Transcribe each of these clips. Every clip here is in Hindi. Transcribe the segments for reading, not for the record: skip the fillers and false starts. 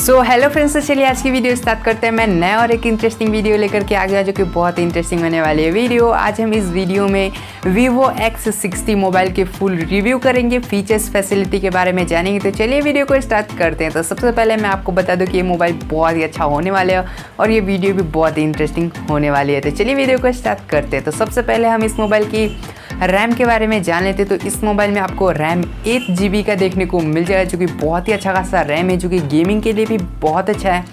हेलो फ्रेंड्स, तो चलिए आज की वीडियो स्टार्ट करते हैं। मैं नया और एक इंटरेस्टिंग वीडियो लेकर के आ गया जो कि बहुत ही इंटरेस्टिंग होने वाली है वीडियो। आज हम इस वीडियो में Vivo X60 मोबाइल के फुल रिव्यू करेंगे, फीचर्स फैसिलिटी के बारे में जानेंगे। तो चलिए वीडियो को स्टार्ट करते हैं। तो सबसे पहले मैं आपको बता दूं कि ये मोबाइल बहुत ही अच्छा होने वाला है और ये वीडियो भी बहुत ही इंटरेस्टिंग होने वाली है। तो चलिए वीडियो को स्टार्ट करते हैं। तो सबसे पहले हम इस मोबाइल की रैम के बारे में जान लेते। तो इस मोबाइल में आपको रैम 8 GB का देखने को मिल जाएगा जो कि बहुत ही अच्छा खासा रैम है, जो कि गेमिंग के लिए भी बहुत अच्छा है,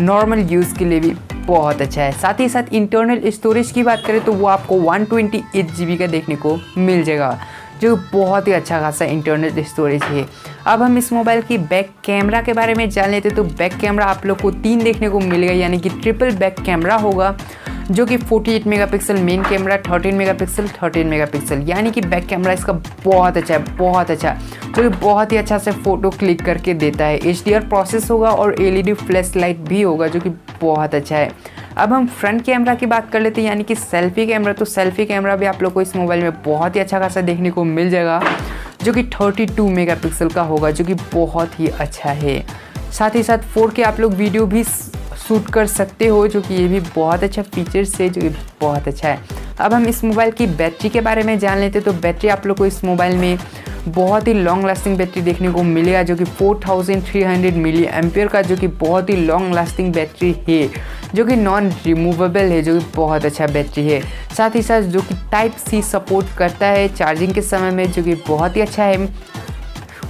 नॉर्मल यूज़ के लिए भी बहुत अच्छा है। साथ ही साथ इंटरनल स्टोरेज की बात करें तो वो आपको 128 GB का देखने को मिल जाएगा, जो बहुत ही अच्छा खासा इंटरनल स्टोरेज है। अब हम इस मोबाइल की बैक कैमरा के बारे में जान लेते। तो बैक कैमरा आप लोग को 3 देखने को मिलेगा, यानी कि ट्रिपल बैक कैमरा होगा, जो कि 48 megapixel main camera, 13 megapixel 13 megapixel, यानी कि बैक कैमरा इसका बहुत अच्छा है, बहुत अच्छा, जो कि बहुत ही अच्छा से फ़ोटो क्लिक करके देता है। HDR प्रोसेस होगा और LED फ्लैश लाइट भी होगा, जो कि बहुत अच्छा है। अब हम फ्रंट कैमरा की बात कर लेते हैं, यानी कि सेल्फी कैमरा। तो सेल्फी कैमरा भी आप लोग को इस मोबाइल में बहुत ही अच्छा खासा देखने को मिल जाएगा, जो कि 32 मेगापिक्सल का होगा, जो कि बहुत ही अच्छा है। साथ ही साथ 4K आप लोग वीडियो भी शूट कर सकते हो, जो कि ये भी बहुत अच्छा फीचर्स है, जो कि बहुत अच्छा है। अब हम इस मोबाइल की बैटरी के बारे में जान लेते। तो बैटरी आप लोग को इस मोबाइल में बहुत ही लॉन्ग लास्टिंग बैटरी देखने को मिलेगा, जो कि 4300 मिली एम्पियर का, जो कि बहुत ही लॉन्ग लास्टिंग बैटरी है, जो कि नॉन रिमूवेबल है, जो कि बहुत अच्छा बैटरी है। साथ ही साथ जो कि टाइप C सपोर्ट करता है चार्जिंग के समय में, जो कि बहुत ही अच्छा है।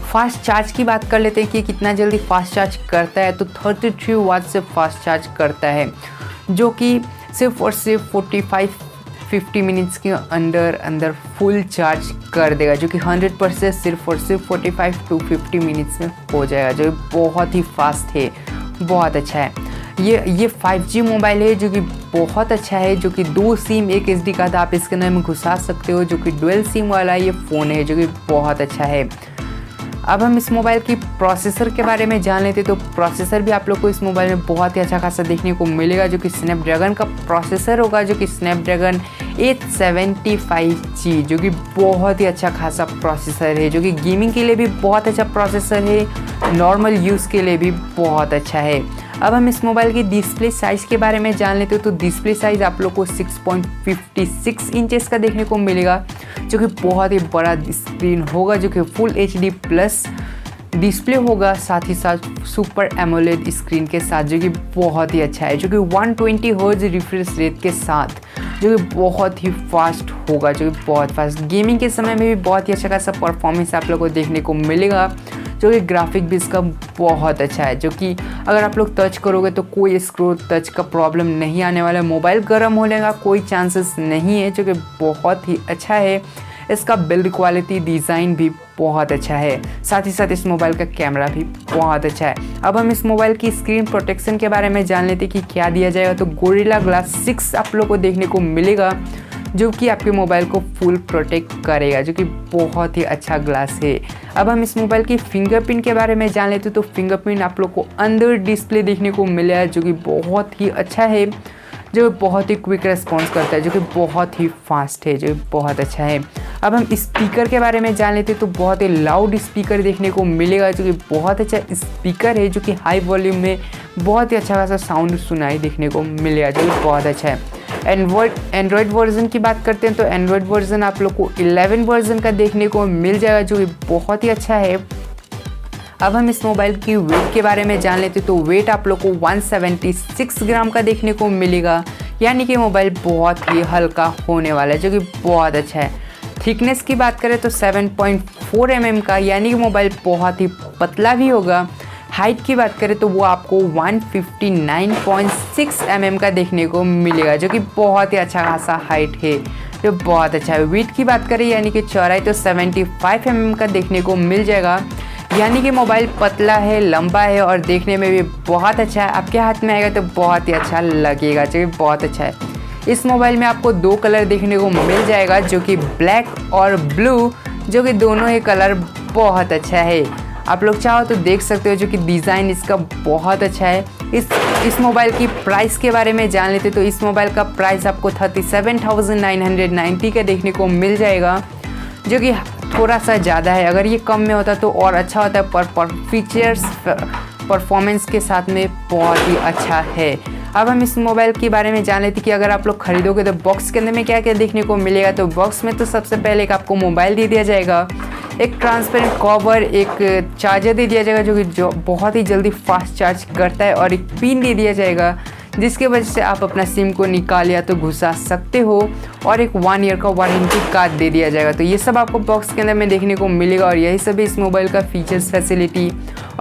फास्ट चार्ज की बात कर लेते हैं कि कितना जल्दी फास्ट चार्ज करता है। तो 33 वाट से फास्ट चार्ज करता है, जो कि सिर्फ और सिर्फ 45-50 मिनट्स के अंदर फुल चार्ज कर देगा, जो कि 100% सिर्फ और सिर्फ 45 to 50 मिनट्स में हो जाएगा, जो बहुत ही फास्ट है, बहुत अच्छा है। ये 5G मोबाइल है, जो कि बहुत अच्छा है, जो कि 2 सिम एक SD कार्ड आप इसके अंदर में घुसा सकते हो, जो कि डुअल सिम वाला ये फ़ोन है, जो कि बहुत अच्छा है। अब हम इस मोबाइल की प्रोसेसर के बारे में जान लेते। तो प्रोसेसर भी आप लोग को इस मोबाइल में बहुत ही अच्छा खासा देखने को मिलेगा, जो कि स्नैपड्रैगन का प्रोसेसर होगा, जो कि स्नैपड्रैगन 875G, जो कि बहुत ही अच्छा खासा प्रोसेसर है, जो कि गेमिंग के लिए भी बहुत अच्छा प्रोसेसर है, नॉर्मल यूज़ के लिए भी बहुत अच्छा है। अब हम इस मोबाइल की डिस्प्ले साइज़ के बारे में जान लेते हो। तो डिस्प्ले साइज़ आप लोग को 6.56 इंचेस का देखने को मिलेगा, जो कि बहुत ही बड़ा स्क्रीन होगा, जो कि फुल HD प्लस डिस्प्ले होगा, साथ ही साथ सुपर एमोलेड स्क्रीन के साथ, जो कि बहुत ही अच्छा है, जो कि 120 हर्ट्ज रिफ्रेश रेट के साथ, जो कि बहुत ही फास्ट होगा, जो कि बहुत फास्ट गेमिंग के समय में भी बहुत ही अच्छा खासा परफॉर्मेंस आप लोग को देखने को मिलेगा, जो कि ग्राफिक भी इसका बहुत अच्छा है, जो कि अगर आप लोग टच करोगे तो कोई स्क्रोल टच का प्रॉब्लम नहीं आने वाला है। मोबाइल गर्म होने का कोई चांसेस नहीं है, जो कि बहुत ही अच्छा है। इसका बिल्ड क्वालिटी डिज़ाइन भी बहुत अच्छा है, साथ ही साथ इस मोबाइल का कैमरा भी बहुत अच्छा है। अब हम इस मोबाइल की स्क्रीन प्रोटेक्शन के बारे में जान लेते कि क्या दिया जाएगा। तो गोरिल्ला ग्लास 6 आप लोग को देखने को मिलेगा, जो कि आपके मोबाइल को फुल प्रोटेक्ट करेगा, जो कि बहुत ही अच्छा ग्लास है। अब हम इस मोबाइल की फिंगरप्रिंट के बारे में जान लेते। तो फिंगरप्रिंट आप लोग को अंदर डिस्प्ले देखने को मिला, जो कि बहुत ही अच्छा है, जो बहुत ही क्विक रेस्पॉन्स करता है, जो कि बहुत ही फास्ट है, जो बहुत अच्छा है। अब हम स्पीकर के बारे में जान लेते। तो बहुत ही लाउड स्पीकर देखने को मिलेगा, जो कि बहुत अच्छा स्पीकर है, जो कि हाई वॉल्यूम में बहुत ही अच्छा खासा साउंड सुनाई देखने को मिलेगा, जो कि बहुत अच्छा है। एंड्रॉयड वर्जन की बात करते हैं। तो एंड्रॉयड वर्जन आप लोग को 11 वर्जन का देखने को मिल जाएगा, जो कि बहुत ही अच्छा है। अब हम इस मोबाइल की वेट के बारे में जान लेते। तो वेट आप लोग को 176 ग्राम का देखने को मिलेगा, यानी कि मोबाइल बहुत ही हल्का होने वाला है, जो कि बहुत अच्छा है। थिकनेस की बात करें तो 7.4 mm का, यानी कि मोबाइल बहुत ही पतला भी होगा। हाइट की बात करें तो वो आपको 159.6 mm का देखने को मिलेगा, जो कि बहुत ही अच्छा खासा हाइट है, जो बहुत अच्छा है। विड्थ की बात करें यानी कि चौड़ाई, तो 75 mm का देखने को मिल जाएगा, यानी कि मोबाइल पतला है, लंबा है और देखने में भी बहुत अच्छा है। आपके हाथ में आएगा तो बहुत ही अच्छा लगेगा, जो कि बहुत अच्छा है। इस मोबाइल में आपको 2 कलर देखने को मिल जाएगा, जो कि ब्लैक और ब्लू, जो कि दोनों ही कलर बहुत अच्छा है। आप लोग चाहो तो देख सकते हो, जो कि डिज़ाइन इसका बहुत अच्छा है। इस मोबाइल की प्राइस के बारे में जान लेते। तो इस मोबाइल का प्राइस आपको 37,990 का देखने को मिल जाएगा, जो कि थोड़ा सा ज़्यादा है। अगर ये कम में होता तो और अच्छा होता, पर फीचर्स परफॉर्मेंस के साथ में बहुत ही अच्छा है। अब हम इस मोबाइल के बारे में जान लेते हैं कि अगर आप लोग खरीदोगे तो बॉक्स के अंदर में क्या क्या देखने को मिलेगा। तो बॉक्स में तो सबसे पहले एक आपको मोबाइल दे दिया जाएगा, एक ट्रांसपेरेंट कवर, एक चार्जर दे दिया जाएगा जो बहुत ही जल्दी फास्ट चार्ज करता है, और एक पिन दे दिया जाएगा जिसके वजह से आप अपना सिम को निकाल या तो घुसा सकते हो, और एक 1 ईयर का वारंटी कार्ड दे दिया जाएगा। तो ये सब आपको बॉक्स के अंदर में देखने को मिलेगा, और यही सब इस मोबाइल का फीचर्स, फैसिलिटी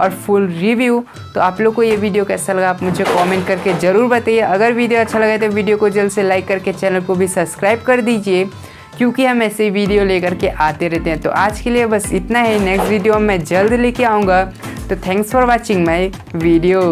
और फुल रिव्यू। तो आप लोग को ये वीडियो कैसा लगा आप मुझे कमेंट करके ज़रूर बताइए। अगर वीडियो अच्छा लगा तो वीडियो को जल्द से लाइक करके चैनल को भी सब्सक्राइब कर दीजिए, क्योंकि हम ऐसे वीडियो लेकर के आते रहते हैं। तो आज के लिए बस इतना है, नेक्स्ट वीडियो मैं जल्द लेके आऊँगा। तो thanks for watching my video.